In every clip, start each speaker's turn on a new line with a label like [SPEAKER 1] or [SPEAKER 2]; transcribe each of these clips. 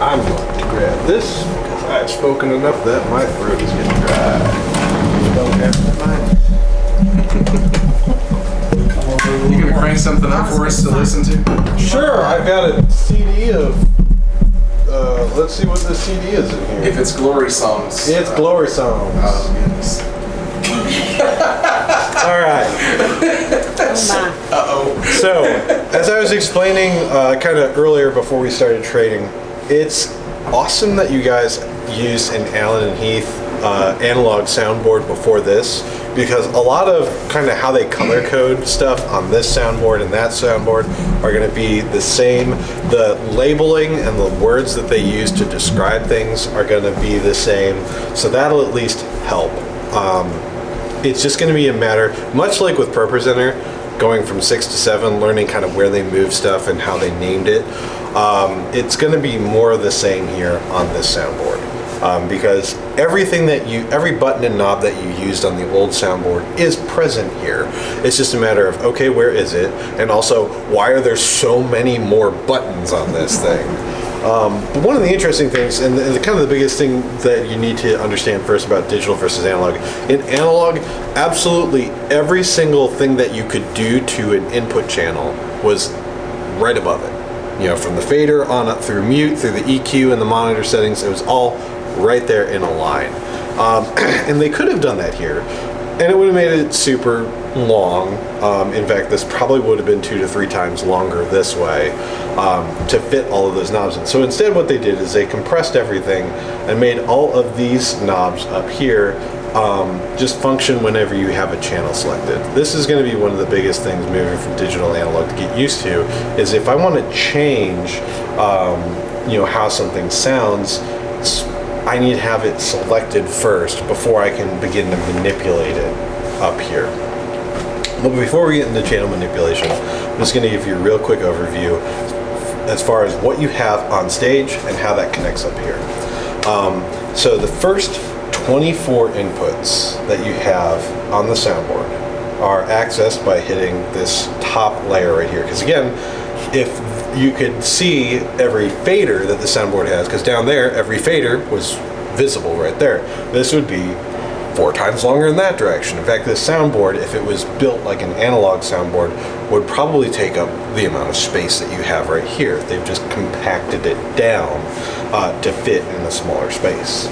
[SPEAKER 1] I'm going to grab this because I've spoken enough that my throat is getting dry. Don't have to mind.
[SPEAKER 2] You gonna crank something up for us to listen to?
[SPEAKER 1] Sure, I've got a CD of. Let's see what the CD is in here.
[SPEAKER 2] If it's Glory Songs.
[SPEAKER 1] It's Glory Songs.
[SPEAKER 2] Oh, goodness.
[SPEAKER 1] All right.
[SPEAKER 2] Uh-oh.
[SPEAKER 1] So, as I was explaining kind of earlier before we started trading, it's awesome that you guys used an Allen and Heath analog soundboard before this, because a lot of kind of how they color code stuff on this soundboard and that soundboard are going to be the same. The labeling and the words that they use to describe things are going to be the same, so that'll at least help. It's just going to be a matter, much like with ProPresenter, going from 6 to 7, learning kind of where they move stuff and how they named it. It's going to be more of the same here on this soundboard. Because every button and knob that you used on the old soundboard is present here. It's just a matter of, okay, where is it? And also, why are there so many more buttons on this thing? But one of the interesting things, and the kind of the biggest thing that you need to understand first about digital versus analog, in analog, absolutely every single thing that you could do to an input channel was right above it. You know, from the fader on up through mute, through the EQ and the monitor settings, it was all right there in a line. And they could have done that here, and it would have made it super long. In fact, this probably would have been 2 to 3 times longer this way to fit all of those knobs in. So instead what they did is they compressed everything and made all of these knobs up here just function whenever you have a channel selected. This is going to be one of the biggest things moving from digital to analog to get used to, is if I want to change how something sounds, I need to have it selected first before I can begin to manipulate it up here. But before we get into channel manipulation, I'm just going to give you a real quick overview as far as what you have on stage and how that connects up here. So the first 24 inputs that you have on the soundboard are accessed by hitting this top layer right here. Because again, if you could see every fader that the soundboard has, because down there every fader was visible right there, this would be 4 times longer in that direction. In fact, this soundboard, if it was built like an analog soundboard, would probably take up the amount of space that you have right here. They've just compacted it down to fit in a smaller space.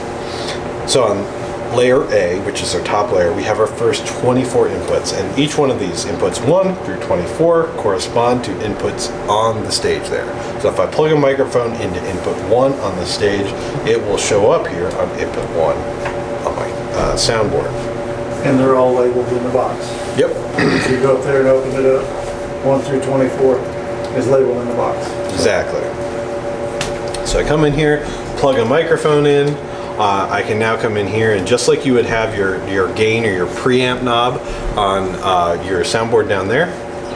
[SPEAKER 1] So on layer A, which is our top layer, we have our first 24 inputs, and each one of these inputs 1 through 24 correspond to inputs on the stage there. So if I plug a microphone into input 1 on the stage, it will show up here on input 1 on my soundboard.
[SPEAKER 3] And they're all labeled in the box.
[SPEAKER 1] Yep.
[SPEAKER 3] So you go up there and open it up, 1 through 24 is labeled in the box.
[SPEAKER 1] Exactly. So I come in here, plug a microphone in, I can now come in here, and just like you would have your gain or your preamp knob on your soundboard down there,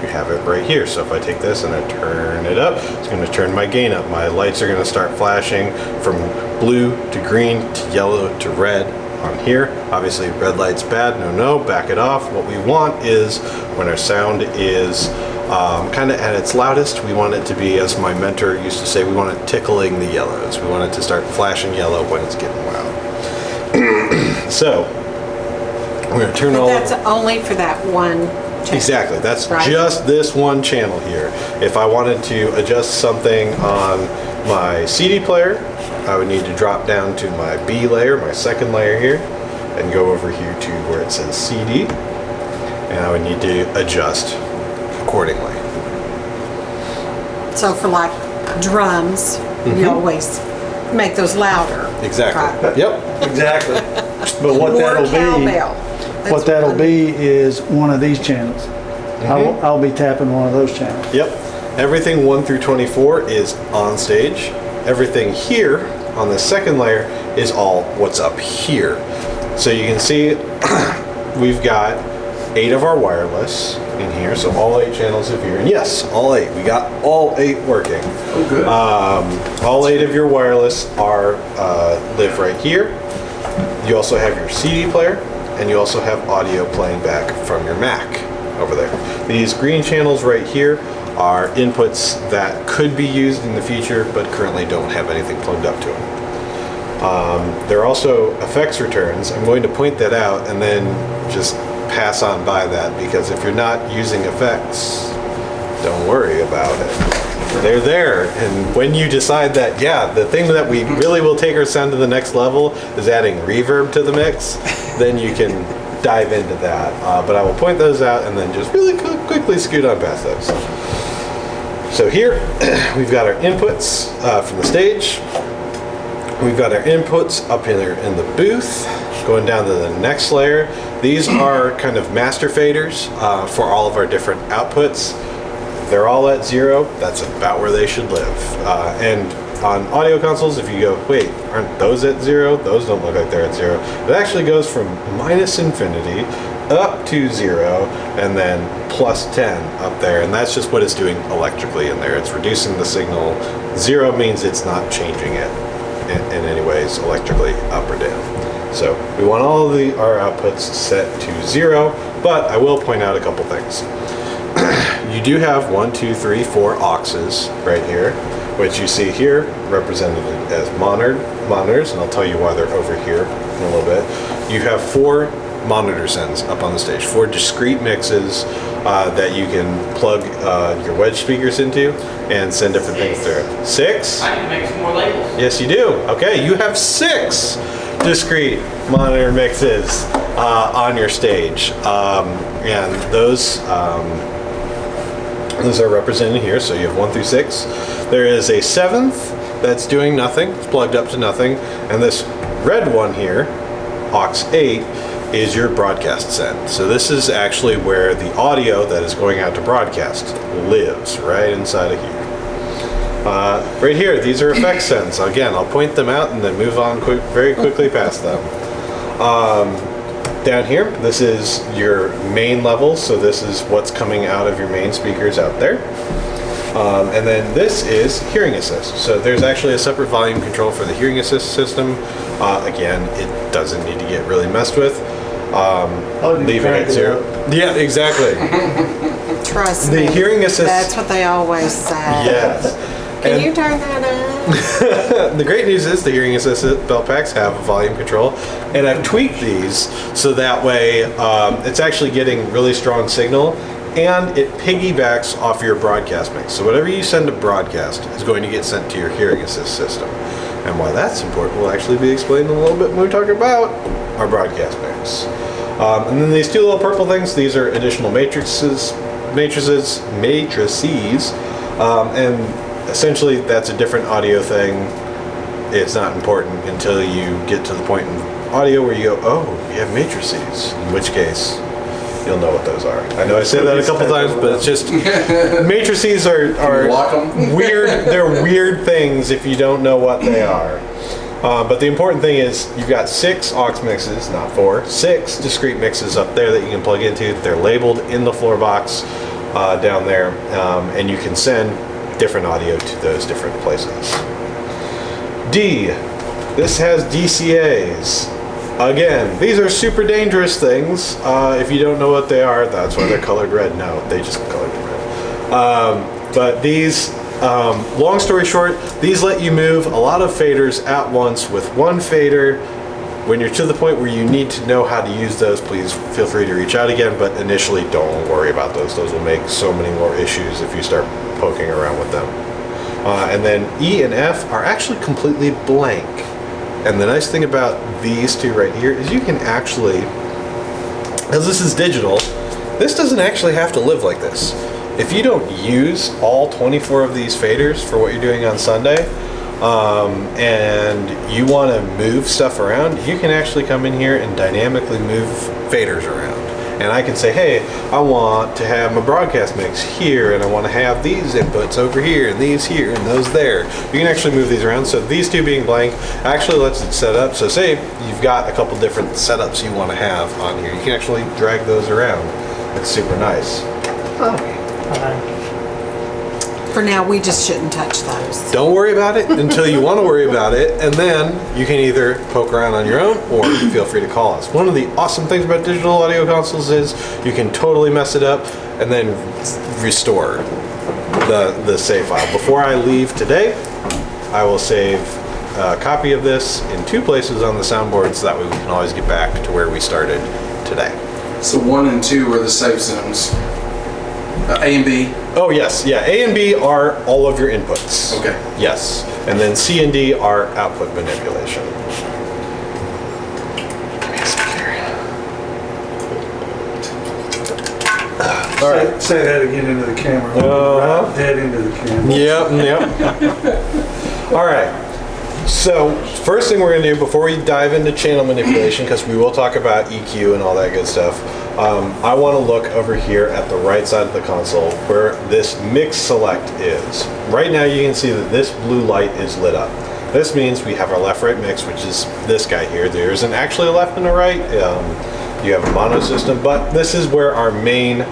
[SPEAKER 1] you have it right here. So if I take this and I turn it up, it's going to turn my gain up. My lights are going to start flashing from blue to green to yellow to red on here. Obviously red light's bad, no, back it off. What we want is when our sound is kind of at its loudest, we want it to be, as my mentor used to say, we want it tickling the yellows. We want it to start flashing yellow when it's getting loud. So we're going to turn all.
[SPEAKER 4] But that's only for that one channel.
[SPEAKER 1] Exactly. That's
[SPEAKER 4] right?
[SPEAKER 1] Just this one channel here. If I wanted to adjust something on my CD player, I would need to drop down to my B layer, my second layer here, and go over here to where it says CD, and I would need to adjust accordingly.
[SPEAKER 4] So for like drums, you always make those louder.
[SPEAKER 1] Exactly.
[SPEAKER 4] Right?
[SPEAKER 1] Yep.
[SPEAKER 3] Exactly. But what
[SPEAKER 4] More
[SPEAKER 3] that'll
[SPEAKER 4] cowbell.
[SPEAKER 3] be, what that'll be is one of these channels. I'll be tapping one of those channels.
[SPEAKER 1] Yep. Everything 1 through 24 is on stage. Everything here on the second layer is all what's up here. So you can see we've got 8 of our wireless in here, so all 8 channels of here, and yes, all 8. We got all 8 working.
[SPEAKER 2] Oh, good.
[SPEAKER 1] All 8 of your wireless are live right here. You also have your CD player, and you also have audio playing back from your Mac over there. These green channels right here are inputs that could be used in the future, but currently don't have anything plugged up to them. There are also effects returns. I'm going to point that out and then just pass on by that, because if you're not using effects, don't worry about it. They're there, and when you decide that, yeah, the thing that we really will take our sound to the next level is adding reverb to the mix, then you can dive into that. But I will point those out and then just really quickly scoot on past those. So here, we've got our inputs from the stage. We've got our inputs up in the booth. Going down to the next layer, these are kind of master faders for all of our different outputs. They're all at 0. That's about where they should live. And on audio consoles, if you go, wait, aren't those at 0? Those don't look like they're at 0. It actually goes from -infinity up to 0 and then +10 up there. And that's just what it's doing electrically in there. It's reducing the signal. 0 means it's not changing it in any ways electrically up or down. So we want all of our outputs set to 0, but I will point out a couple things. You do have 1, 2, 3, 4 auxes right here, which you see here represented as monitors, and I'll tell you why they're over here in a little bit. You have 4 monitor sends up on the stage, 4 discrete mixes that you can plug your wedge speakers into and send different things through. 6?
[SPEAKER 5] I can make some more labels.
[SPEAKER 1] Yes, you do. Okay, you have 6 discrete monitor mixes on your stage, and those are represented here. So you have 1 through 6. There is a 7th that's doing nothing. It's plugged up to nothing, and this red one here, aux 8, is your broadcast send. So this is actually where the audio that is going out to broadcast lives, right inside of here. Right here, these are effect sends. Again, I'll point them out and then move on very quickly past them. Down here, this is your main level, so this is what's coming out of your main speakers out there. And then this is hearing assist. So there's actually a separate volume control for the hearing assist system. Again, it doesn't need to get really messed with. Leave it at 0. Yeah, exactly.
[SPEAKER 4] Trust
[SPEAKER 1] The
[SPEAKER 4] me.
[SPEAKER 1] hearing assist.
[SPEAKER 4] That's what they always say.
[SPEAKER 1] Yes.
[SPEAKER 4] Can
[SPEAKER 1] And
[SPEAKER 4] you turn that on?
[SPEAKER 1] the great news is the hearing assist belt packs have a volume control, and I've tweaked these so that way it's actually getting really strong signal, and it piggybacks off your broadcast mix. So whatever you send to broadcast is going to get sent to your hearing assist system. And why that's important will actually be explained in a little bit when we talk about our broadcast mix. And then these 2 little purple things, these are additional matrices, and essentially that's a different audio thing. It's not important until you get to the point in audio where you go, oh, you have matrices, in which case you'll know what those are. I know I said that a couple times, but it's just matrices are
[SPEAKER 2] Lock 'em.
[SPEAKER 1] weird. They're weird things if you don't know what they are. But the important thing is you've got 6 aux mixes, not 4, 6 discrete mixes up there that you can plug into. They're labeled in the floor box down there, and you can send different audio to those different places. D, this has DCAs. Again, these are super dangerous things. If you don't know what they are, that's why they're colored red. No, they just colored red. But these, long story short, these let you move a lot of faders at once with one fader. When you're to the point where you need to know how to use those, please feel free to reach out again, but initially don't worry about those. Those will make so many more issues if you start poking around with them. And then E and F are actually completely blank. And the nice thing about these 2 right here is you can actually, as this is digital, this doesn't actually have to live like this. If you don't use all 24 of these faders for what you're doing on Sunday, and you want to move stuff around, you can actually come in here and dynamically move faders around. And I can say, hey, I want to have my broadcast mix here, and I want to have these inputs over here, and these here, and those there. You can actually move these around. So these 2 being blank actually lets it set up. So say you've got a couple different setups you want to have on here. You can actually drag those around. It's super nice.
[SPEAKER 4] For now, we just shouldn't touch those.
[SPEAKER 1] Don't worry about it until you want to worry about it, and then you can either poke around on your own or feel free to call us. One of the awesome things about digital audio consoles is you can totally mess it up and then restore. the save file. Before I leave today, I will save a copy of this in 2 places on the soundboard so that way we can always get back to where we started today.
[SPEAKER 2] So 1 and 2 are the safe zones. A and B.
[SPEAKER 1] Oh yes, yeah. A and B are all of your inputs.
[SPEAKER 2] Okay.
[SPEAKER 1] Yes, and then C and D are output manipulation. All right.
[SPEAKER 3] Say that again into the camera. Right dead into the camera.
[SPEAKER 1] Yep. All right. So first thing we're going to do before we dive into channel manipulation, because we will talk about EQ and all that good stuff, I want to look over here at the right side of the console where this mix select is. Right now you can see that this blue light is lit up. This means we have our left-right mix, which is this guy here. There isn't actually a left and a right. You have a mono system, but this is where our main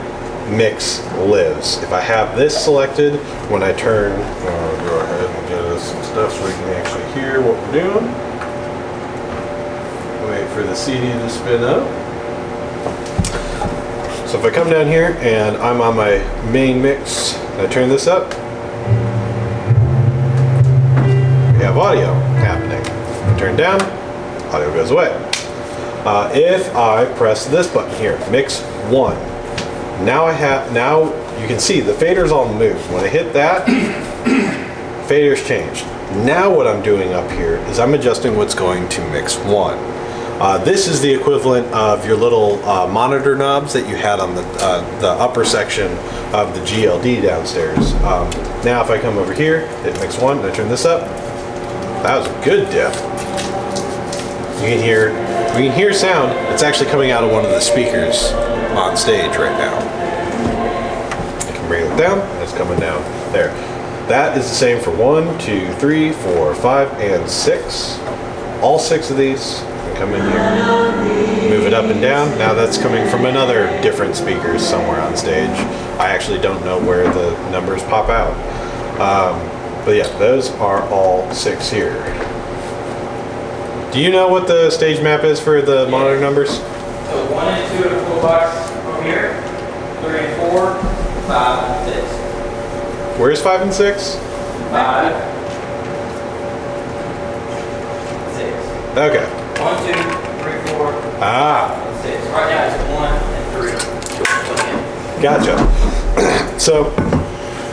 [SPEAKER 1] mix lives. If I have this selected, when I turn, go ahead and get us some stuff so we can actually hear what we're doing. Wait for the CD to spin up. So if I come down here and I'm on my main mix, and I turn this up, we have audio happening. Turn down, audio goes away. If I press this button here, mix 1, now you can see the fader's all moved. When I hit that, fader's changed. Now what I'm doing up here is I'm adjusting what's going to mix 1. This is the equivalent of your little monitor knobs that you had on the upper section of the GLD downstairs. Now if I come over here, hit mix 1, and I turn this up, that was a good dip. We can hear sound. It's actually coming out of one of the speakers on stage right now. I can bring it down, and it's coming down there. That is the same for 1, 2, 3, 4, 5, and 6. All 6 of these can come in here. Move it up and down. Now that's coming from another different speakers somewhere on stage. I actually don't know where the numbers pop out. But yeah, those are all 6 here. Do you know what the stage map is for the monitor numbers?
[SPEAKER 5] So 1 and 2 in a full box over here, 3 and 4, 5 and 6.
[SPEAKER 1] Where's 5 and 6?
[SPEAKER 5] 5, 6.
[SPEAKER 1] Okay.
[SPEAKER 5] 1, 2, 3, 4,
[SPEAKER 1] Ah.
[SPEAKER 5] 5, and 6. Right now it's 1 and 3.
[SPEAKER 1] Gotcha. So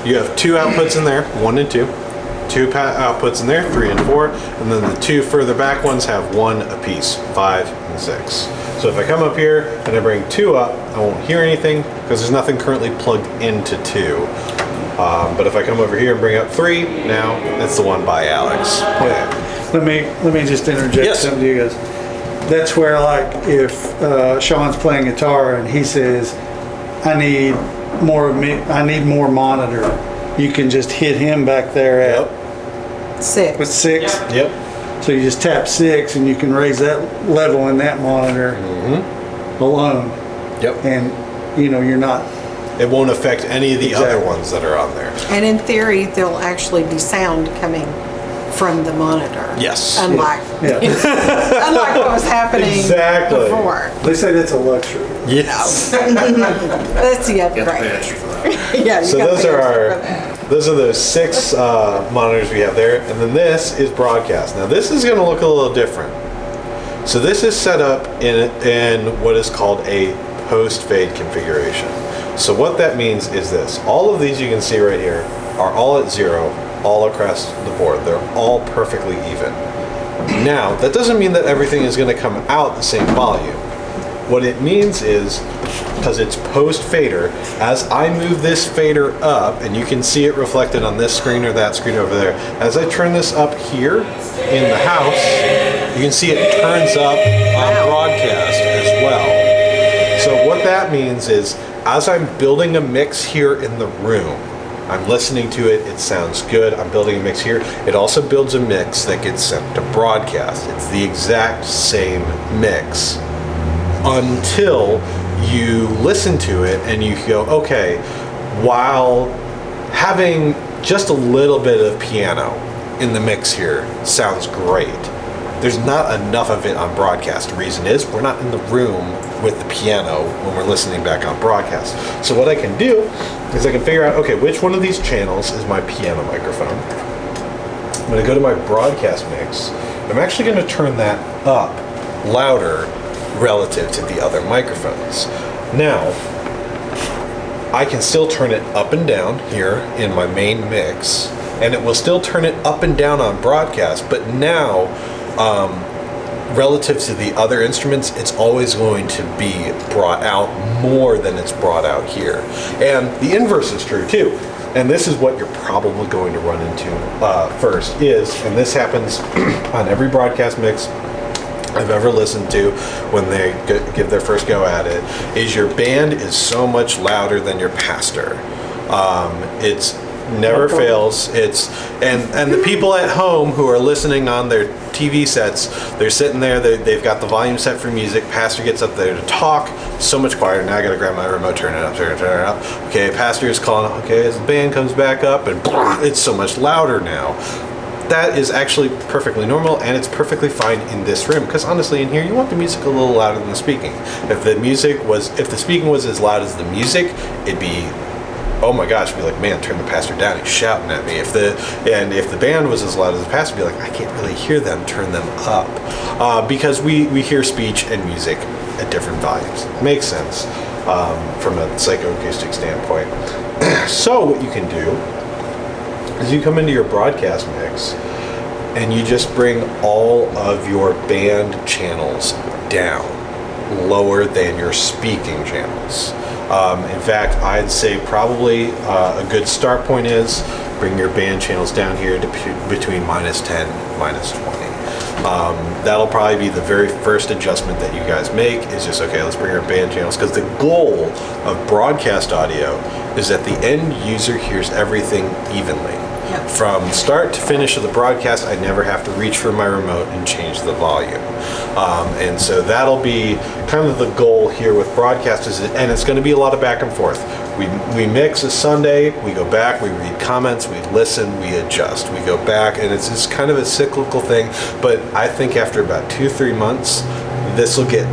[SPEAKER 1] you have 2 outputs in there, 1 and 2. 2 outputs in there, 3 and 4, and then the 2 further back ones have 1 apiece, 5 and 6. So if I come up here and I bring 2 up, I won't hear anything because there's nothing currently plugged into 2. But if I come over here and bring up 3, now it's the one by Alex. Yeah.
[SPEAKER 3] Let me just interject
[SPEAKER 1] Yes.
[SPEAKER 3] something to you guys. That's where, like, if Sean's playing guitar and he says, I need more monitor, you can just hit him back there at
[SPEAKER 4] 6.
[SPEAKER 3] with 6.
[SPEAKER 1] Yep.
[SPEAKER 3] So you just tap 6 and you can raise that level in that monitor alone.
[SPEAKER 1] Yep.
[SPEAKER 3] And you're not.
[SPEAKER 1] It won't affect any of the other ones that are on there.
[SPEAKER 4] And in theory, there'll actually be sound coming from the monitor.
[SPEAKER 1] Yes.
[SPEAKER 4] Unlike,
[SPEAKER 3] Yeah.
[SPEAKER 4] unlike what was happening
[SPEAKER 1] Exactly.
[SPEAKER 4] before.
[SPEAKER 3] They say that's a luxury.
[SPEAKER 1] Yes.
[SPEAKER 4] That's the
[SPEAKER 2] You have to pay
[SPEAKER 4] upgrade.
[SPEAKER 2] extra for that.
[SPEAKER 4] Yeah, you
[SPEAKER 1] So
[SPEAKER 4] gotta
[SPEAKER 1] those
[SPEAKER 4] pay
[SPEAKER 1] are
[SPEAKER 4] extra for that.
[SPEAKER 1] those are those 6 monitors we have there, and then this is broadcast. Now this is going to look a little different. So this is set up in what is called a post-fade configuration. So what that means is this: all of these you can see right here are all at 0, all across the board. They're all perfectly even. Now that doesn't mean that everything is going to come out the same volume. What it means is, because it's post fader, as I move this fader up, and you can see it reflected on this screen or that screen over there, as I turn this up here in the house, you can see it turns up on broadcast as well. So what that means is, as I'm building a mix here in the room, I'm listening to it, it sounds good, I'm building a mix here, it also builds a mix that gets sent to broadcast. It's the exact same mix until you listen to it and you go, okay, while having just a little bit of piano in the mix here sounds great, there's not enough of it on broadcast. The reason is we're not in the room with the piano when we're listening back on broadcast. So what I can do is I can figure out, okay, which one of these channels is my piano microphone. I'm going to go to my broadcast mix. I'm actually going to turn that up louder relative to the other microphones. Now, I can still turn it up and down here in my main mix, and it will still turn it up and down on broadcast, but now, relative to the other instruments, it's always going to be brought out more than it's brought out here. And the inverse is true too. And this is what you're probably going to run into first is, and this happens on every broadcast mix I've ever listened to when they give their first go at it, is your band is so much louder than your pastor. It's never fails. It's and the people at home who are listening on their TV sets, they're sitting there, they've got the volume set for music, pastor gets up there to talk, so much quieter. Now I gotta grab my remote, turn it up. Okay, pastor is calling, okay, as the band comes back up, and it's so much louder now. That is actually perfectly normal, and it's perfectly fine in this room, because honestly in here you want the music a little louder than the speaking. If the speaking was as loud as the music, it'd be, oh my gosh, be like, man, turn the pastor down, he's shouting at me. If the band was as loud as the pastor, be like, I can't really hear them, turn them up. Because we hear speech and music at different volumes. Makes sense from a psychoacoustic standpoint. So what you can do is you come into your broadcast mix and you just bring all of your band channels down, lower than your speaking channels. In fact, I'd say probably a good start point is bring your band channels down here to between -10, -20. That'll probably be the very first adjustment that you guys make, is just, okay, let's bring our band channels, because the goal of broadcast audio is that the end user hears everything evenly.
[SPEAKER 4] Yep.
[SPEAKER 1] From start to finish of the broadcast, I never have to reach for my remote and change the volume. And so that'll be kind of the goal here with broadcast, and it's going to be a lot of back and forth. We mix a Sunday, we go back, we read comments, we listen, we adjust, we go back, and it's just kind of a cyclical thing. But I think after about 2-3 months, this will get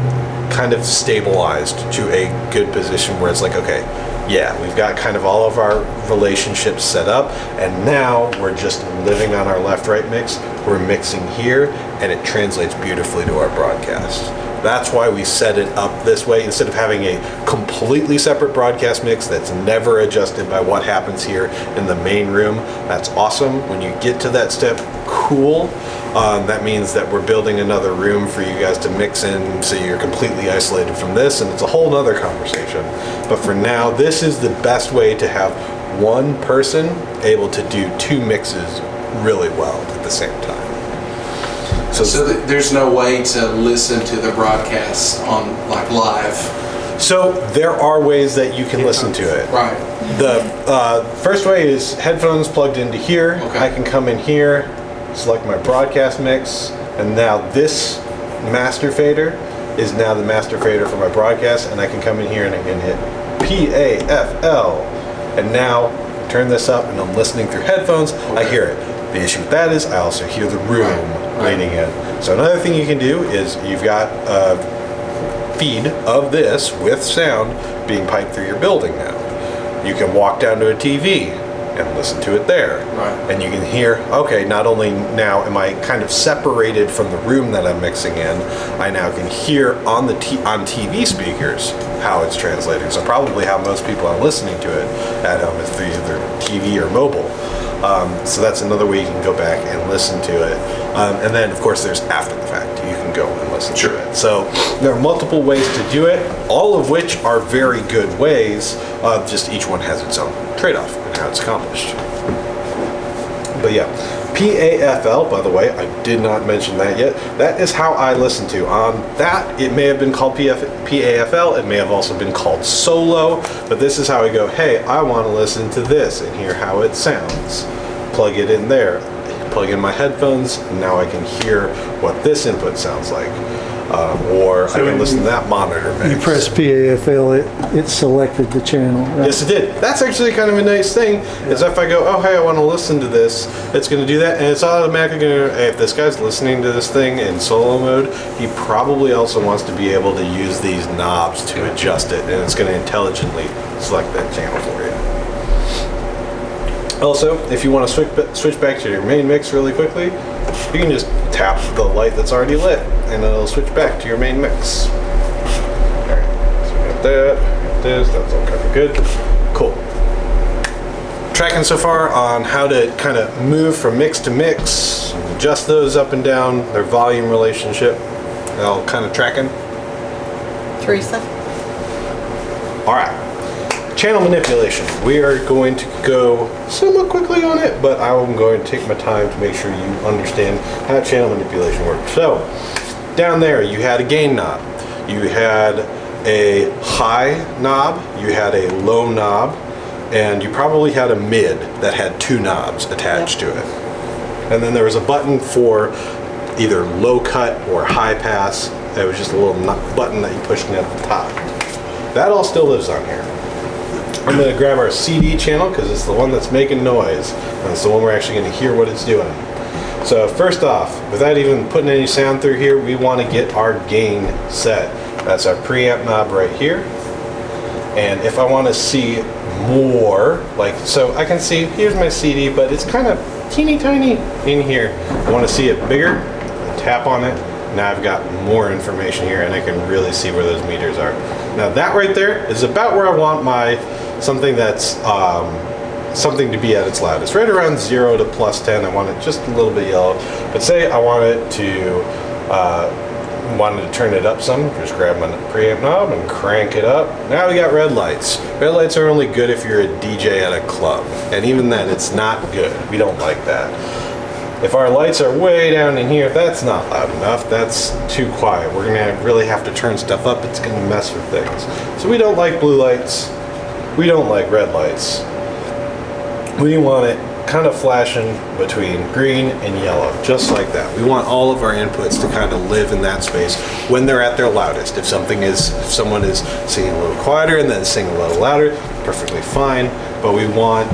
[SPEAKER 1] kind of stabilized to a good position where it's like, okay, yeah, we've got kind of all of our relationships set up, and now we're just living on our left-right mix. We're mixing here, and it translates beautifully to our broadcast. That's why we set it up this way, instead of having a completely separate broadcast mix that's never adjusted by what happens here in the main room. That's awesome. When you get to that step, cool. That means that we're building another room for you guys to mix in, so you're completely isolated from this, and it's a whole nother conversation. But for now, this is the best way to have one person able to do 2 mixes really well at the same time.
[SPEAKER 2] So there's no way to listen to the broadcast on like live.
[SPEAKER 1] So there are ways that you can listen to it.
[SPEAKER 2] Right.
[SPEAKER 1] The first way is headphones plugged into here.
[SPEAKER 2] Okay.
[SPEAKER 1] I can come in here, select my broadcast mix, and now this master fader is now the master fader for my broadcast, and I can come in here and I can hit PAFL, and now turn this up and I'm listening through headphones.
[SPEAKER 2] Okay.
[SPEAKER 1] I hear it. The issue with that is I also hear the room leaning in. So another thing you can do is you've got a feed of this with sound being piped through your building now. You can walk down to a TV and listen to it there.
[SPEAKER 2] Right.
[SPEAKER 1] And you can hear, okay, not only now am I kind of separated from the room that I'm mixing in, I now can hear on TV speakers how it's translating. So probably how most people are listening to it at home is through either TV or mobile. So that's another way you can go back and listen to it. And then, of course, there's after the fact. You can go and listen to it. So there are multiple ways to do it, all of which are very good ways. Just each one has its own trade-off and how it's accomplished. But yeah, PAFL, by the way, I did not mention that yet. That is how I listen to. On that, it may have been called PAFL. It may have also been called solo. But this is how I go, hey, I want to listen to this and hear how it sounds. Plug it in there. Plug in my headphones. And now I can hear what this input sounds like. or I can listen to that monitor mix.
[SPEAKER 3] You press PAFL, it selected the channel. Right?
[SPEAKER 1] Yes, it did. That's actually kind of a nice thing, is if I go, oh, hey, I want to listen to this, it's going to do that, and it's automatically going to, hey, if this guy's listening to this thing in solo mode, he probably also wants to be able to use these knobs to adjust it, and it's going to intelligently select that channel for you. Also, if you want to switch back to your main mix really quickly, you can just tap the light that's already lit, and it'll switch back to your main mix. Alright, so we got that, we got this, that's all kind of good. Cool. Tracking so far on how to kind of move from mix to mix, adjust those up and down, their volume relationship, all kind of tracking.
[SPEAKER 4] Teresa?
[SPEAKER 1] Alright. Channel manipulation. We are going to go somewhat quickly on it, but I'm going to take my time to make sure you understand how channel manipulation works. So, down there you had a gain knob, you had a high knob, you had a low knob, and you probably had a mid that had 2 knobs attached to it. And then there was a button for either low cut or high pass. It was just a little button that you pushed in at the top. That all still lives on here. I'm going to grab our CD channel because it's the one that's making noise, and it's the one we're actually going to hear what it's doing. So first off, without even putting any sound through here, we want to get our gain set. That's our preamp knob right here. And if I want to see more, like, so I can see, here's my CD, but it's kind of teeny tiny in here. I want to see it bigger, I tap on it. Now I've got more information here, and I can really see where those meters are. Now that right there is about where I want my something that's something to be at its loudest. Right around 0 to +10, I want it just a little bit yellow. But say I want it to wanted to turn it up some, just grab my preamp knob and crank it up. Now we got red lights. Red lights are only good if you're a DJ at a club, and even then it's not good. We don't like that. If our lights are way down in here, that's not loud enough, that's too quiet. We're gonna really have to turn stuff up, it's gonna mess with things. So we don't like blue lights, we don't like red lights. We want it kind of flashing between green and yellow, just like that. We want all of our inputs to kind of live in that space when they're at their loudest. If someone is singing a little quieter and then singing a little louder, perfectly fine. But we want,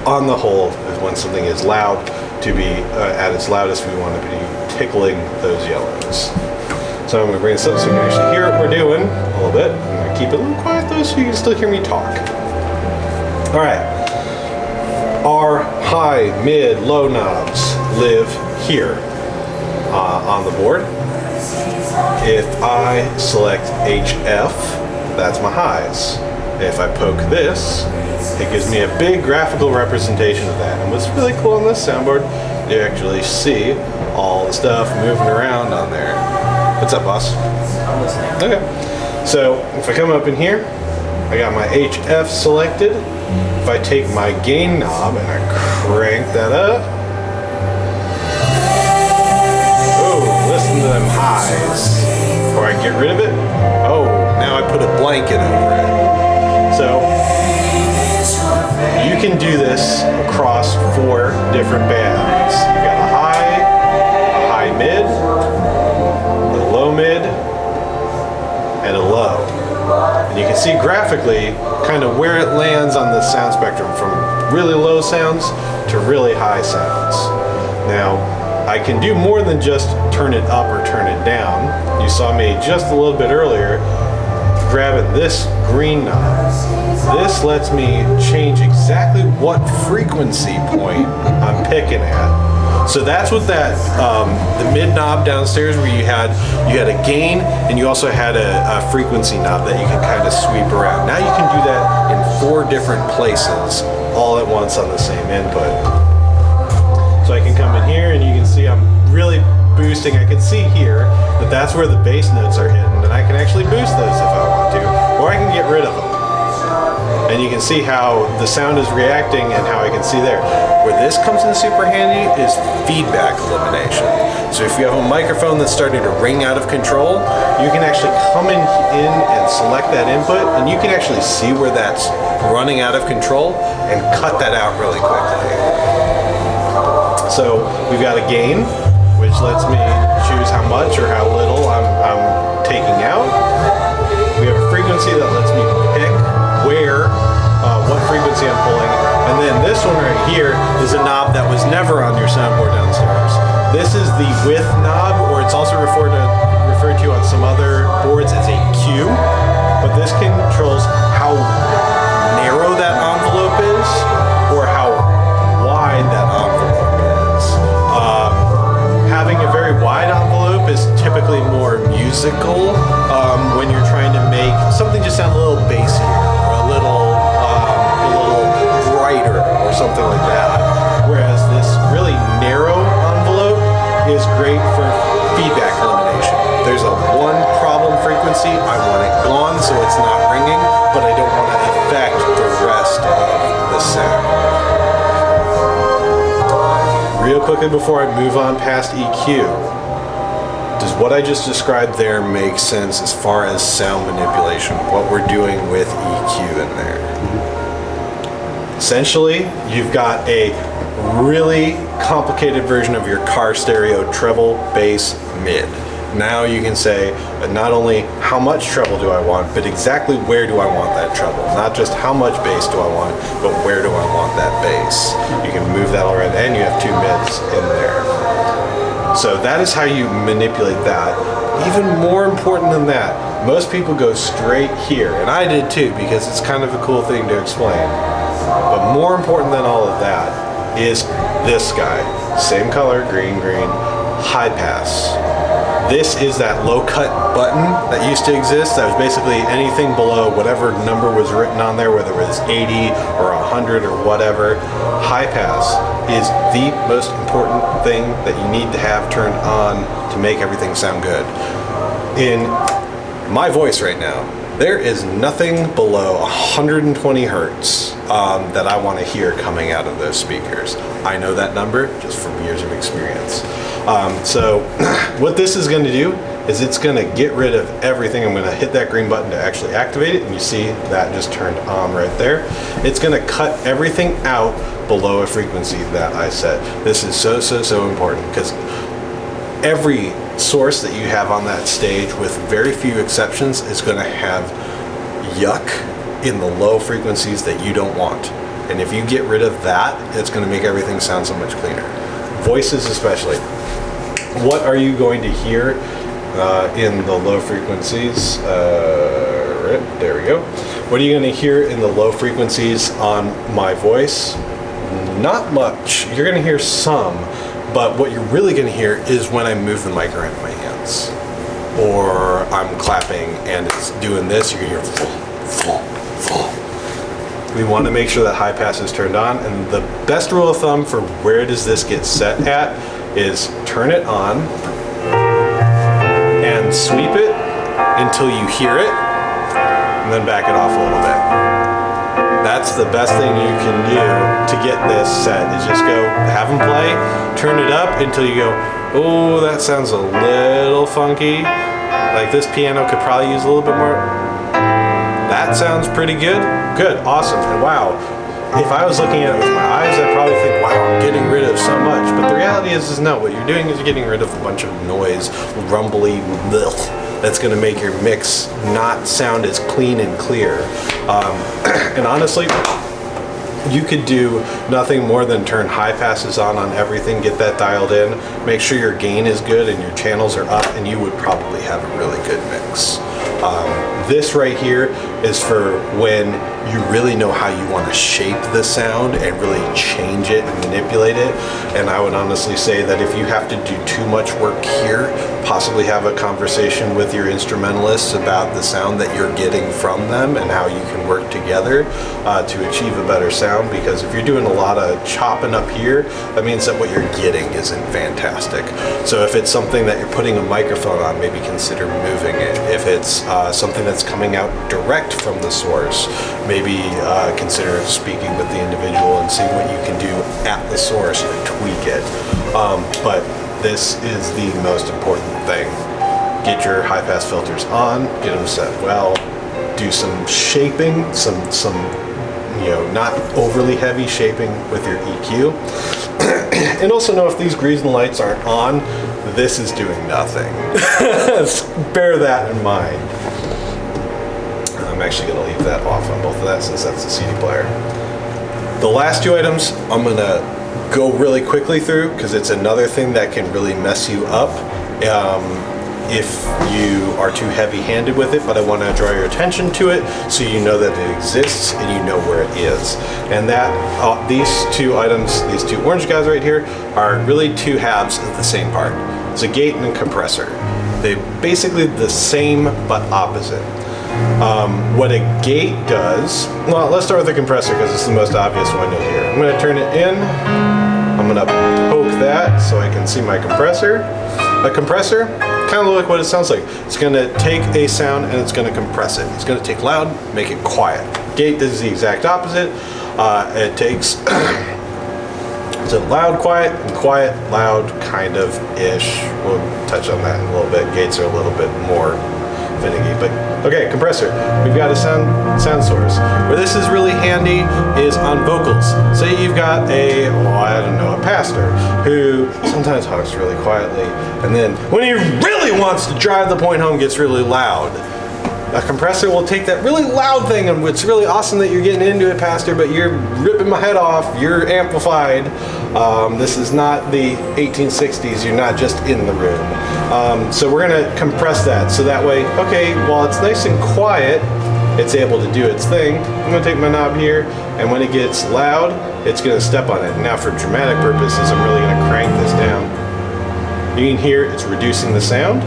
[SPEAKER 1] on the whole, when something is loud, to be at its loudest, we want to be tickling those yellows. So I'm going to bring this up so you can actually hear what we're doing a little bit. I'm going to keep it a little quiet though so you can still hear me talk. All right. Our high, mid, low knobs live here on the board. If I select HF, that's my highs. If I poke this, it gives me a big graphical representation of that. And what's really cool on this soundboard, you actually see all the stuff moving around on there. What's up, boss?
[SPEAKER 5] I'm listening.
[SPEAKER 1] Okay. So if I come up in here, I got my HF selected. If I take my gain knob and I crank that up, oh, listen to them highs. Or I get rid of it, oh, now I put a blanket over it. So you can do this across 4 different bands. You've got a high mid, a low mid, and a low. And you can see graphically kind of where it lands on the sound spectrum from really low sounds to really high sounds. Now, I can do more than just turn it up or turn it down. You saw me just a little bit earlier grabbing this green knob. This lets me change exactly what frequency point I'm picking at. So that's what that, the mid knob downstairs where you had a gain and you also had a frequency knob that you can kind of sweep around. Now you can do that in 4 different places all at once on the same input. So I can come in here and you can see I'm really boosting. I can see here that that's where the bass notes are hidden, and I can actually boost those if I want to, or I can get rid of them. And you can see how the sound is reacting and how I can see there. Where this comes in super handy is feedback elimination. So if you have a microphone that's starting to ring out of control, you can actually come in and select that input, and you can actually see where that's running out of control and cut that out really quickly. So we've got a gain, which lets me choose how much or how little I'm taking out. We have a frequency that lets me pick what frequency I'm pulling. And then this one right here is a knob that was never on your soundboard downstairs. This is the width knob, or it's also referred to on some other boards as a Q. But this controls how narrow that envelope is, or how wide that envelope is. Having a very wide envelope is typically more musical when you're trying to make something just sound a little bassier, or a little brighter, or something like that. Whereas this really narrow envelope is great for feedback elimination. There's a one problem frequency, I want it gone so it's not ringing, but I don't want to affect the rest of the sound. Real quickly before I move on past EQ, does what I just described there make sense as far as sound manipulation, what we're doing with EQ in there? Essentially, you've got a really complicated version of your car stereo: treble, bass, mid. Now you can say not only how much treble do I want, but exactly where do I want that treble. Not just how much bass do I want, but where do I want that bass. You can move that all around, and you have two mids in there. So that is how you manipulate that. Even more important than that, most people go straight here, and I did too, because it's kind of a cool thing to explain. But more important than all of that is this guy. Same color, green, high pass. This is that low cut button that used to exist. That was basically anything below whatever number was written on there, whether it was 80 or 100 or whatever. High pass is the most important thing that you need to have turned on to make everything sound good. In my voice right now, there is nothing below 120 hertz that I want to hear coming out of those speakers. I know that number just from years of experience. So what this is going to do is it's going to get rid of everything. I'm going to hit that green button to actually activate it, and you see that just turned on right there. It's going to cut everything out below a frequency that I set. This is so important, because every source that you have on that stage, with very few exceptions, is going to have yuck in the low frequencies that you don't want. And if you get rid of that, it's going to make everything sound so much cleaner. Voices especially. What are you going to hear in the low frequencies? Right, there we go. What are you going to hear in the low frequencies on my voice? Not much. You're going to hear some, but what you're really going to hear is when I move the mic around in my hands, or I'm clapping and it's doing this. You're going to hear full. We want to make sure that high pass is turned on, and the best rule of thumb for where does this get set at is turn it on and sweep it until you hear it, and then back it off a little bit. That's the best thing you can do to get this set, is just go have them play, turn it up until you go, oh, that sounds a little funky. Like this piano could probably use a little bit more. That sounds pretty good. Good, awesome, and wow. If I was looking at it with my eyes, I'd probably think, wow, I'm getting rid of so much. But the reality is no, what you're doing is you're getting rid of a bunch of noise, rumbly, blech, that's gonna make your mix not sound as clean and clear. And honestly, you could do nothing more than turn high passes on everything, get that dialed in, make sure your gain is good and your channels are up, and you would probably have a really good mix. This right here is for when you really know how you want to shape the sound and really change it and manipulate it. And I would honestly say that if you have to do too much work here, possibly have a conversation with your instrumentalists about the sound that you're getting from them and how you can work together to achieve a better sound. Because if you're doing a lot of chopping up here, that means that what you're getting isn't fantastic. So if it's something that you're putting a microphone on, maybe consider moving it. If it's something that's coming out direct from the source, maybe consider speaking with the individual and seeing what you can do at the source and tweak it. But this is the most important thing. Get your high pass filters on, get them set well, do some shaping, some not overly heavy shaping with your EQ. And also know if these green lights aren't on, this is doing nothing. Bear that in mind. I'm actually going to leave that off on both of that since that's the CD player. The last two items I'm going to go really quickly through because it's another thing that can really mess you up if you are too heavy-handed with it, but I want to draw your attention to it so you know that it exists and you know where it is. And that these two items, these two orange guys right here, are really two halves of the same part. It's a gate and a compressor. They're basically the same but opposite. What a gate does, well, let's start with the compressor because it's the most obvious one you'll hear. I'm going to turn it in. I'm going to poke that so I can see my compressor. A compressor, kind of like what it sounds like. It's going to take a sound and it's going to compress it. It's going to take loud, make it quiet. Gate does the exact opposite. It takes so loud, quiet, and quiet, loud, kind of ish. We'll touch on that in a little bit. Gates are a little bit more finicky, but okay, compressor. We've got a sound source. Where this is really handy is on vocals. Say you've got a pastor who sometimes talks really quietly, and then when he really wants to drive the point home, gets really loud. A compressor will take that really loud thing, and it's really awesome that you're getting into it, pastor, but you're ripping my head off, you're amplified. This is not the 1860s, you're not just in the room. So we're gonna compress that, so that way, okay, while it's nice and quiet, it's able to do its thing. I'm gonna take my knob here, and when it gets loud, it's gonna step on it. Now for dramatic purposes, I'm really gonna crank this down. You can hear it's reducing the sound.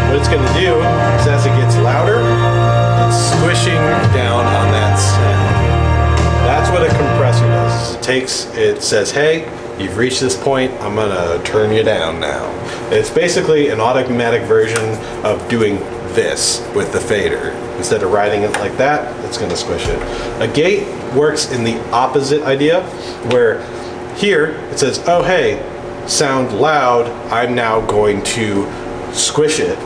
[SPEAKER 1] What it's going to do is as it gets louder, it's squishing down on that sound. That's what a compressor does. It says, hey, you've reached this point, I'm going to turn you down now. It's basically an automatic version of doing this with the fader. Instead of riding it like that, it's going to squish it. A gate works in the opposite idea, where here it says, oh hey, sound loud, I'm now going to squish it.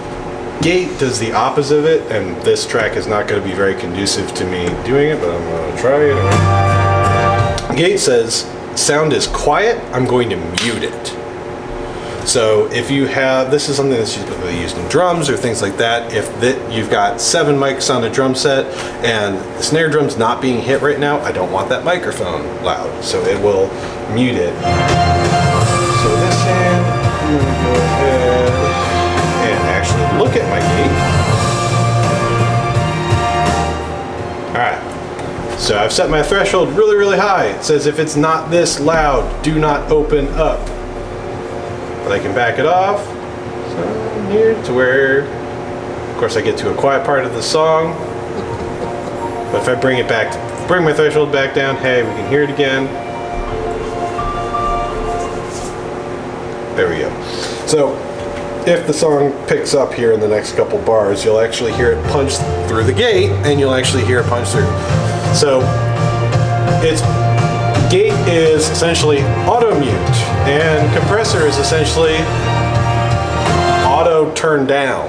[SPEAKER 1] Gate does the opposite of it, and this track is not going to be very conducive to me doing it, but I'm going to try it anyway. Gate says, sound is quiet, I'm going to mute it. So if you have, this is something that's typically used in drums or things like that, if you've got 7 mics on a drum set and the snare drum's not being hit right now, I don't want that microphone loud, so it will mute it. So this hand, I'm going to go ahead and actually look at my gate. Alright, so I've set my threshold really, really high. It says if it's not this loud, do not open up. But I can back it off. So here to where, of course I get to a quiet part of the song. But if I bring my threshold back down, hey, we can hear it again. There we go. So if the song picks up here in the next couple bars, you'll actually hear it punch through the gate, and you'll actually hear it punch through. So gate is essentially auto mute, and compressor is essentially auto turn down.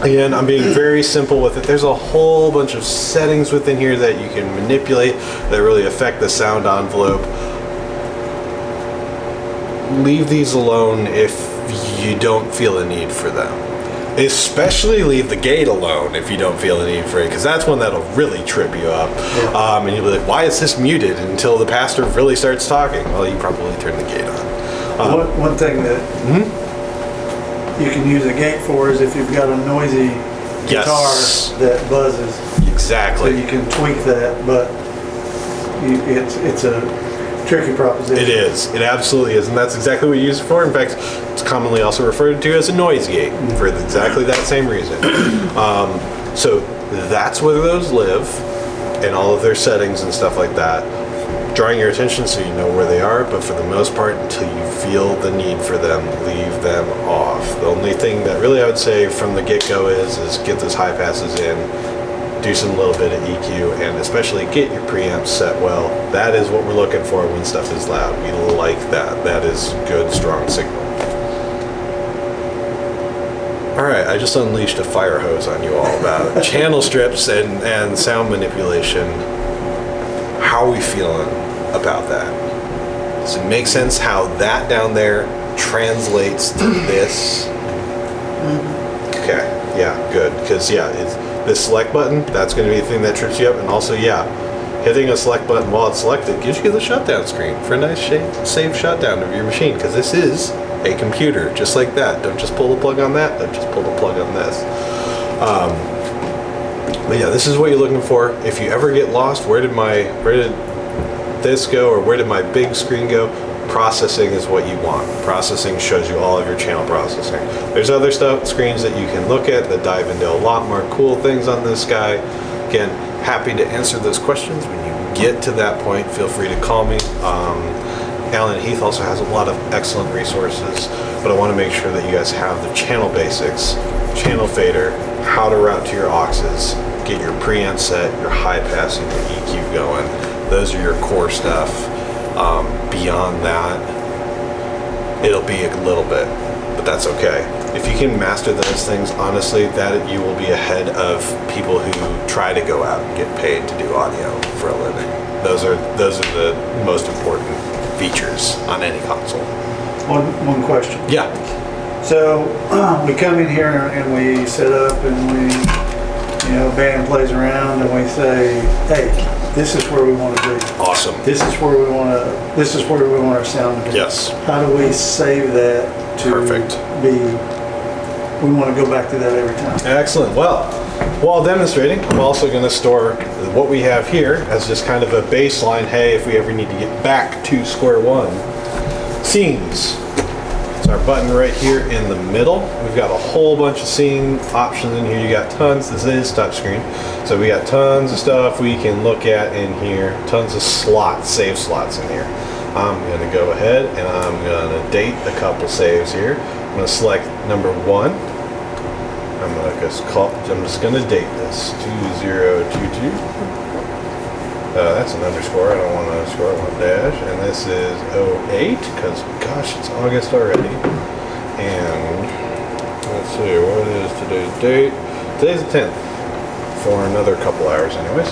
[SPEAKER 1] Again, I'm being very simple with it. There's a whole bunch of settings within here that you can manipulate that really affect the sound envelope. Leave these alone if you don't feel a need for them. Especially leave the gate alone if you don't feel a need for it, because that's one that'll really trip you up. Yeah. And you'll be like, why is this muted until the pastor really starts talking? Well, you probably turned the gate on.
[SPEAKER 3] One thing that you can use a gate for is if you've got a noisy guitar that buzzes.
[SPEAKER 1] Exactly.
[SPEAKER 3] So you can tweak that, but it's a tricky proposition.
[SPEAKER 1] It is. It absolutely is, and that's exactly what you use it for. In fact, it's commonly also referred to as a noise gate for exactly that same reason. So that's where those live, and all of their settings and stuff like that. Drawing your attention so you know where they are, but for the most part, until you feel the need for them, leave them off. The only thing that really I would say from the get-go is get those high passes in, do some little bit of EQ, and especially get your preamps set well. That is what we're looking for when stuff is loud. We like that. That is good, strong signal. All right, I just unleashed a fire hose on you all about channel strips and sound manipulation. How are we feeling about that? Does it make sense how that down there translates to this? Okay, yeah, good. Because, yeah, it's this select button, that's going to be the thing that trips you up. And also, yeah, hitting a select button while it's selected gives you the shutdown screen for a nice safe shutdown of your machine. Because this is a computer, just like that. Don't just pull the plug on that, don't just pull the plug on this. But yeah, this is what you're looking for. If you ever get lost, where did this go, or where did my big screen go? Processing is what you want. Processing shows you all of your channel processing. There's other screens that you can look at that dive into a lot more cool things on this guy. Again, happy to answer those questions when you get to that point. Feel free to call me. Alan Heath also has a lot of excellent resources, but I want to make sure that you guys have the channel basics, channel fader, how to route to your auxes, get your preamp set, your high pass, and your EQ going. Those are your core stuff. Beyond that, it'll be a little bit, but that's okay. If you can master those things, honestly, that you will be ahead of people who try to go out and get paid to do audio for a living. Those are the most important features on any console.
[SPEAKER 3] One question.
[SPEAKER 1] Yeah.
[SPEAKER 3] So we come in here and we set up and we, band plays around and we say, hey, this is where we want to be.
[SPEAKER 1] Awesome.
[SPEAKER 3] This is where we want our sound to be.
[SPEAKER 1] Yes.
[SPEAKER 3] How do we save that to
[SPEAKER 1] Perfect.
[SPEAKER 3] we want to go back to that every time.
[SPEAKER 1] Excellent. Well, while demonstrating, I'm also going to store what we have here as just kind of a baseline. Hey, if we ever need to get back to square one. Scenes. It's our button right here in the middle. We've got a whole bunch of scene options in here. You got tons. This is touchscreen. So we got tons of stuff we can look at in here. Tons of slots, save slots in here. I'm going to go ahead and I'm going to date a couple saves here. I'm going to select number 1. I'm just going to date this 2022. That's an underscore. I don't want an underscore. I want a dash. And this is 08 because gosh, it's August already. And let's see, what is today's date? Today's the 10th for another couple hours, anyways.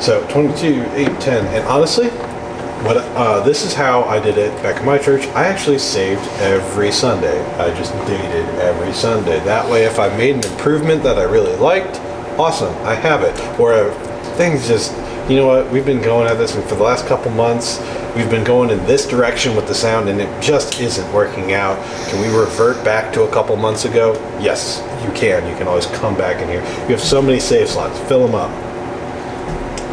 [SPEAKER 1] So 22, 8, 10, and honestly, this is how I did it back in my church. I actually saved every Sunday. I just dated every Sunday. That way, if I made an improvement that I really liked, awesome, I have it. Or things just, you know what, we've been going at this, and for the last couple months, we've been going in this direction with the sound, and it just isn't working out. Can we revert back to a couple months ago? Yes, you can. You can always come back in here. You have so many save slots. Fill them up.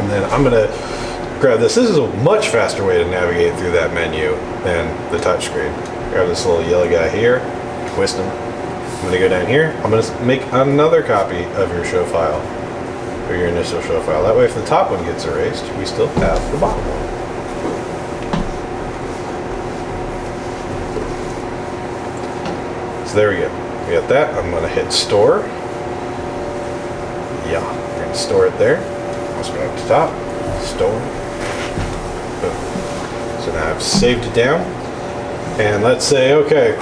[SPEAKER 1] And then I'm going to grab this. This is a much faster way to navigate through that menu than the touchscreen. Grab this little yellow guy here, twist him. I'm going to go down here. I'm going to make another copy of your show file, or your initial show file. That way if the top one gets erased, we still have the bottom one. So there we go. We got that. I'm going to hit store. Yeah, we're going to store it there. Also going up to top, store. Boom. So now I've saved it down. And let's say, okay,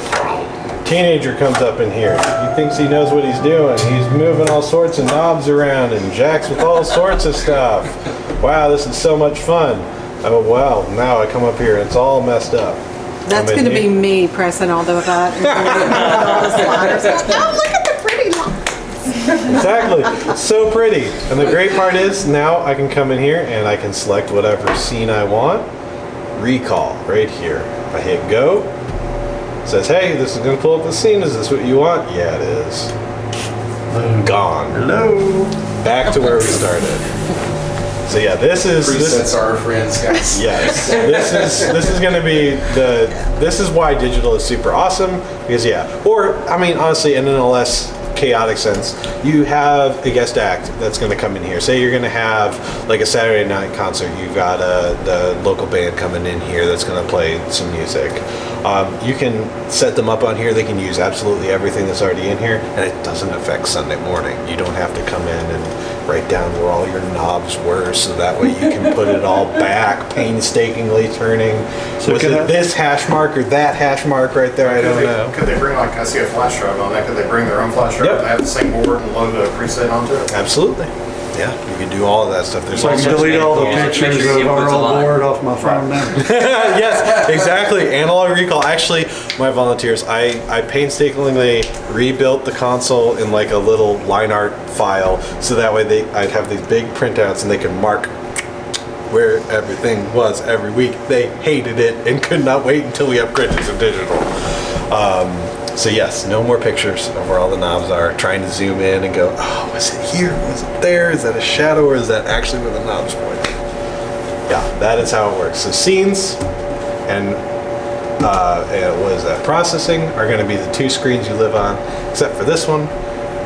[SPEAKER 1] teenager comes up in here. He thinks he knows what he's doing. He's moving all sorts of knobs around and jacks with all sorts of stuff. Wow, this is so much fun. Oh, wow, now I come up here and it's all messed up.
[SPEAKER 4] That's going to be me pressing all the buttons. All the sliders. Oh, look at the pretty lines.
[SPEAKER 1] Exactly, so pretty. And the great part is now I can come in here and I can select whatever scene I want. Recall right here. I hit go. It says, hey, this is going to pull up the scene. Is this what you want? Yeah, it is. Gone.
[SPEAKER 3] Hello.
[SPEAKER 1] Back to where we started. So yeah,
[SPEAKER 2] Presets are our friends, guys.
[SPEAKER 1] Yes, this is going to be this is why digital is super awesome, because or I mean honestly, and in a less chaotic sense, you have a guest act that's going to come in here. Say you're going to have like a Saturday night concert. You've got the local band coming in here that's going to play some music. You can set them up on here. They can use absolutely everything that's already in here, and it doesn't affect Sunday morning. You don't have to come in and write down where all your knobs were, so that way you can put it all back, painstakingly turning.
[SPEAKER 3] So
[SPEAKER 1] Was it this hash mark or that hash mark right there? I don't know.
[SPEAKER 6] Could they bring, like, I see a flash drive on that, could they bring their own flash drive?
[SPEAKER 1] Yep.
[SPEAKER 6] And have the same board and load a preset onto it?
[SPEAKER 1] Absolutely. Yeah, you can do all of that stuff. There's
[SPEAKER 3] So I
[SPEAKER 1] all
[SPEAKER 3] can
[SPEAKER 1] sorts of
[SPEAKER 3] delete all the
[SPEAKER 1] manipulations.
[SPEAKER 3] pictures
[SPEAKER 7] Make sure
[SPEAKER 3] of
[SPEAKER 7] you
[SPEAKER 3] our
[SPEAKER 7] put the
[SPEAKER 3] old
[SPEAKER 7] line.
[SPEAKER 3] board off my phone now.
[SPEAKER 1] Yes, exactly. Analog recall. Actually, my volunteers, I painstakingly rebuilt the console in like a little line art file, so that way I'd have these big printouts and they could mark where everything was every week. They hated it and could not wait until we upgraded to digital. So yes, no more pictures of where all the knobs are, trying to zoom in and go, oh, was it here? Was it there? Is that a shadow, or is that actually where the knobs point? Yeah, that is how it works. So scenes and what is that? Processing are going to be the two screens you live on, except for this one,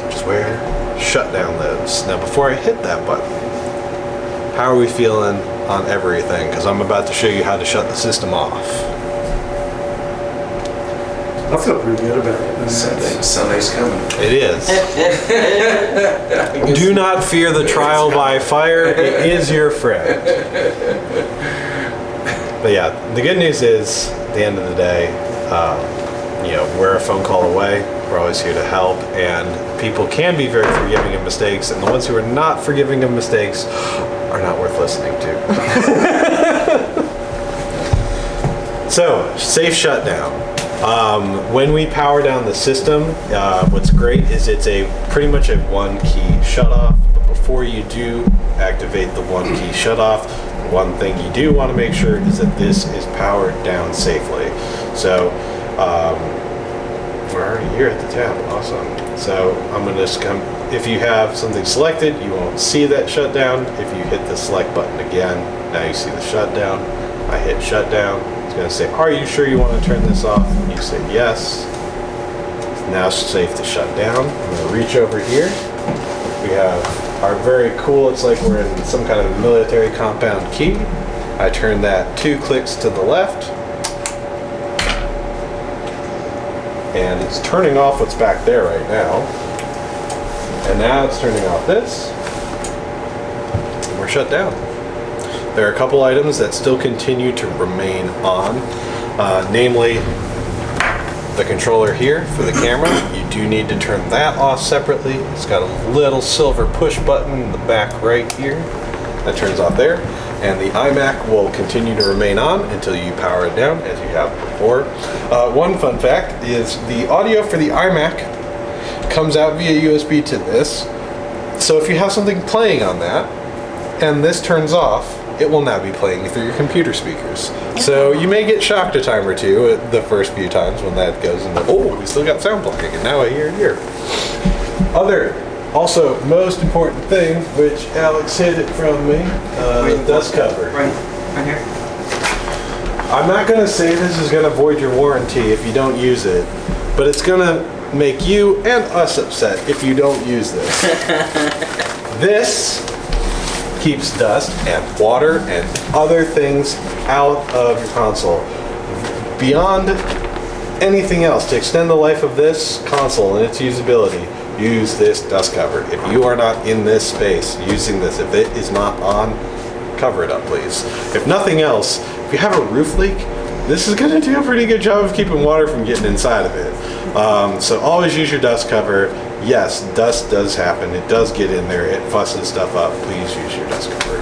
[SPEAKER 1] which is where shutdown lives. Now, before I hit that button, how are we feeling on everything? Because I'm about to show you how to shut the system off.
[SPEAKER 3] I feel pretty good about it.
[SPEAKER 2] Sunday's coming.
[SPEAKER 1] It is. Do not fear the trial by fire. It is your friend. But yeah, the good news is, at the end of the day, we're a phone call away. We're always here to help, and people can be very forgiving of mistakes, and the ones who are not forgiving of mistakes are not worth listening to. So, safe shutdown. When we power down the system, what's great is it's pretty much a one-key shut-off. But before you do activate the one-key shut-off, one thing you do want to make sure is that this is powered down safely. So we're already here at the tab. Awesome. So I'm going to just come. If you have something selected, you won't see that shutdown. If you hit the select button again, now you see the shutdown. I hit shutdown. Going to say, are you sure you want to turn this off? And you say yes. It's now safe to shut down. I'm going to reach over here. We have our very cool, it's like we're in some kind of military compound key. I turn that 2 clicks to the left. And it's turning off what's back there right now. And now it's turning off this. And we're shut down. There are a couple items that still continue to remain on, namely the controller here for the camera. You do need to turn that off separately. It's got a little silver push button in the back right here that turns off there. And the iMac will continue to remain on until you power it down, as you have before. One fun fact is the audio for the iMac comes out via USB to this. So if you have something playing on that and this turns off, it will now be playing through your computer speakers. So you may get shocked a time or two the first few times when that goes into, oh, we still got sound blocking, and now I hear it here. Also, most important thing, which Alex hid it from me, dust cover.
[SPEAKER 7] Right here.
[SPEAKER 1] I'm not gonna say this is gonna void your warranty if you don't use it, but it's gonna make you and us upset if you don't use this. This keeps dust and water and other things out of your console. Beyond anything else, to extend the life of this console and its usability, use this dust cover. If you are not in this space using this, if it is not on, cover it up, please. If nothing else, if you have a roof leak, this is going to do a pretty good job of keeping water from getting inside of it. So always use your dust cover. Yes, dust does happen. It does get in there. It fusses stuff up. Please use your dust cover.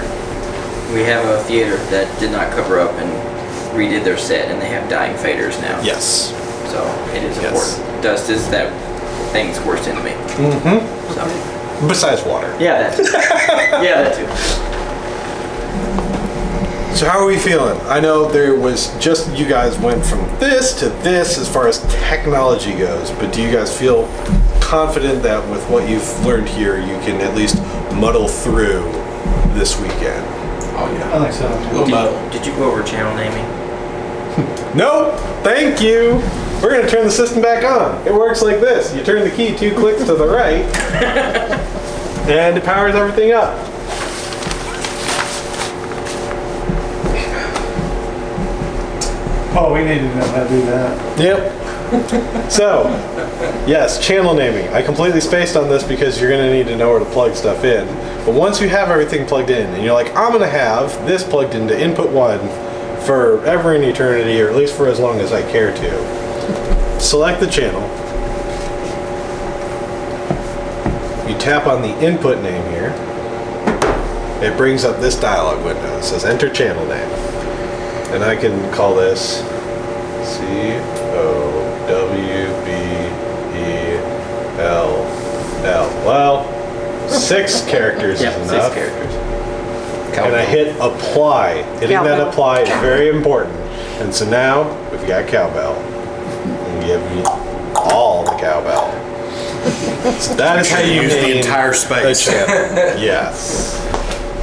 [SPEAKER 7] We have a theater that did not cover up and redid their set, and they have dying faders now.
[SPEAKER 1] Yes.
[SPEAKER 7] So it is
[SPEAKER 1] Yes.
[SPEAKER 7] important. Dust is that thing's worst enemy.
[SPEAKER 1] Mm-hmm.
[SPEAKER 7] So,
[SPEAKER 1] Besides water.
[SPEAKER 7] yeah, that too. Yeah, that too.
[SPEAKER 1] So how are we feeling? I know there was just, you guys went from this to this as far as technology goes, but do you guys feel confident that with what you've learned here, you can at least muddle through this weekend?
[SPEAKER 2] Oh yeah.
[SPEAKER 3] I think so.
[SPEAKER 7] Did you go over channel naming?
[SPEAKER 1] Nope, thank you. We're gonna turn the system back on. It works like this. You turn the key 2 clicks to the right, and it powers everything up.
[SPEAKER 3] Oh, we need to know how to do that.
[SPEAKER 1] Yep. So, yes, channel naming. I completely spaced on this because you're going to need to know where to plug stuff in. But once you have everything plugged in, and you're like, I'm going to have this plugged into input 1 forever and eternity, or at least for as long as I care to, select the channel. You tap on the input name here. It brings up this dialog window. It says enter channel name. And I can call this COWBELL. Well, 6 characters
[SPEAKER 7] Yeah,
[SPEAKER 1] is
[SPEAKER 7] 6
[SPEAKER 1] enough.
[SPEAKER 7] characters.
[SPEAKER 1] And I hit apply. Hitting that
[SPEAKER 4] Cowbell.
[SPEAKER 1] apply is very important. And so now we've got cowbell. And give me all the cowbell. So that is how you
[SPEAKER 6] Use the
[SPEAKER 1] name
[SPEAKER 6] entire space.
[SPEAKER 1] a channel. Yes.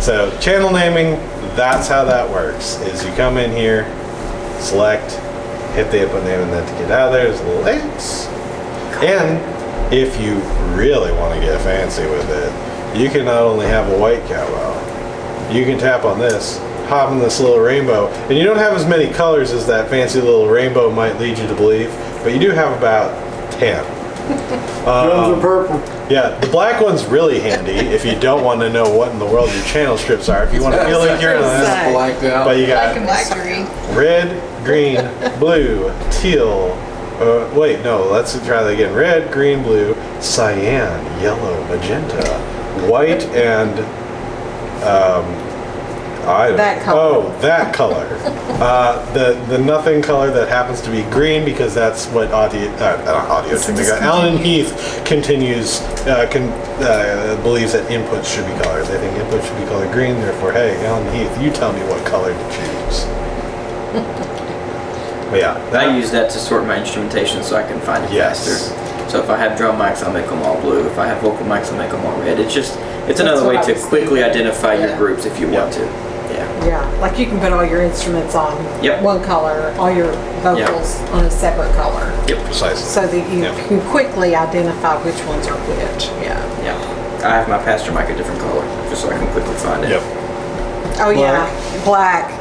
[SPEAKER 1] So channel naming, that's how that works. Is you come in here, select, hit the input name, and then to get out of there, there's a little X. And if you really want to get fancy with it, you can not only have a white cowbell, you can tap on this, hop in this little rainbow, and you don't have as many colors as that fancy little rainbow might lead you to believe, but you do have about 10.
[SPEAKER 3] Those are purple.
[SPEAKER 1] Yeah, the black one's really handy if you don't want to know what in the world your channel strips are. If you want to feel like you're in
[SPEAKER 2] It's
[SPEAKER 1] this,
[SPEAKER 2] blacked out.
[SPEAKER 1] but you got
[SPEAKER 8] green.
[SPEAKER 1] red, green, blue, teal. Wait, no, let's try that again. Red, green, blue, cyan, yellow, magenta, white, and I don't
[SPEAKER 4] That
[SPEAKER 1] know.
[SPEAKER 4] color.
[SPEAKER 1] Oh, that color. The nothing color that happens to be green because that's what Alan and Heath believes that inputs should be colored. They think inputs should be colored green. Therefore, hey, Alan and Heath, you tell me what color to choose. But yeah,
[SPEAKER 7] I use that to sort my instrumentation so I can find it
[SPEAKER 1] Yes.
[SPEAKER 7] faster. So if I have drum mics, I'll make them all blue. If I have vocal mics, I'll make them all red. It's another way
[SPEAKER 4] what I
[SPEAKER 7] to
[SPEAKER 4] was
[SPEAKER 7] quickly
[SPEAKER 4] thinking.
[SPEAKER 7] identify your
[SPEAKER 8] Yeah.
[SPEAKER 7] groups if you want to. Yeah.
[SPEAKER 4] Yeah, like you can put all your instruments on
[SPEAKER 7] Yep.
[SPEAKER 4] one color, all your vocals on a separate color,
[SPEAKER 1] precisely.
[SPEAKER 4] so that you
[SPEAKER 1] Yep.
[SPEAKER 4] can quickly identify which ones are which. Yeah.
[SPEAKER 7] Yeah. I have my pastor mic a different color just so I can quickly find it.
[SPEAKER 1] Yep.
[SPEAKER 4] Oh yeah, black.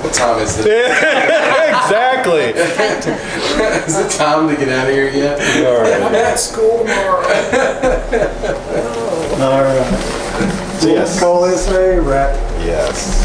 [SPEAKER 2] What time is it?
[SPEAKER 1] Exactly.
[SPEAKER 2] Is it time to get out of here yet?
[SPEAKER 1] All right.
[SPEAKER 2] At school tomorrow.
[SPEAKER 3] All right.
[SPEAKER 1] So yes.
[SPEAKER 3] Call this a wrap.
[SPEAKER 1] Yes.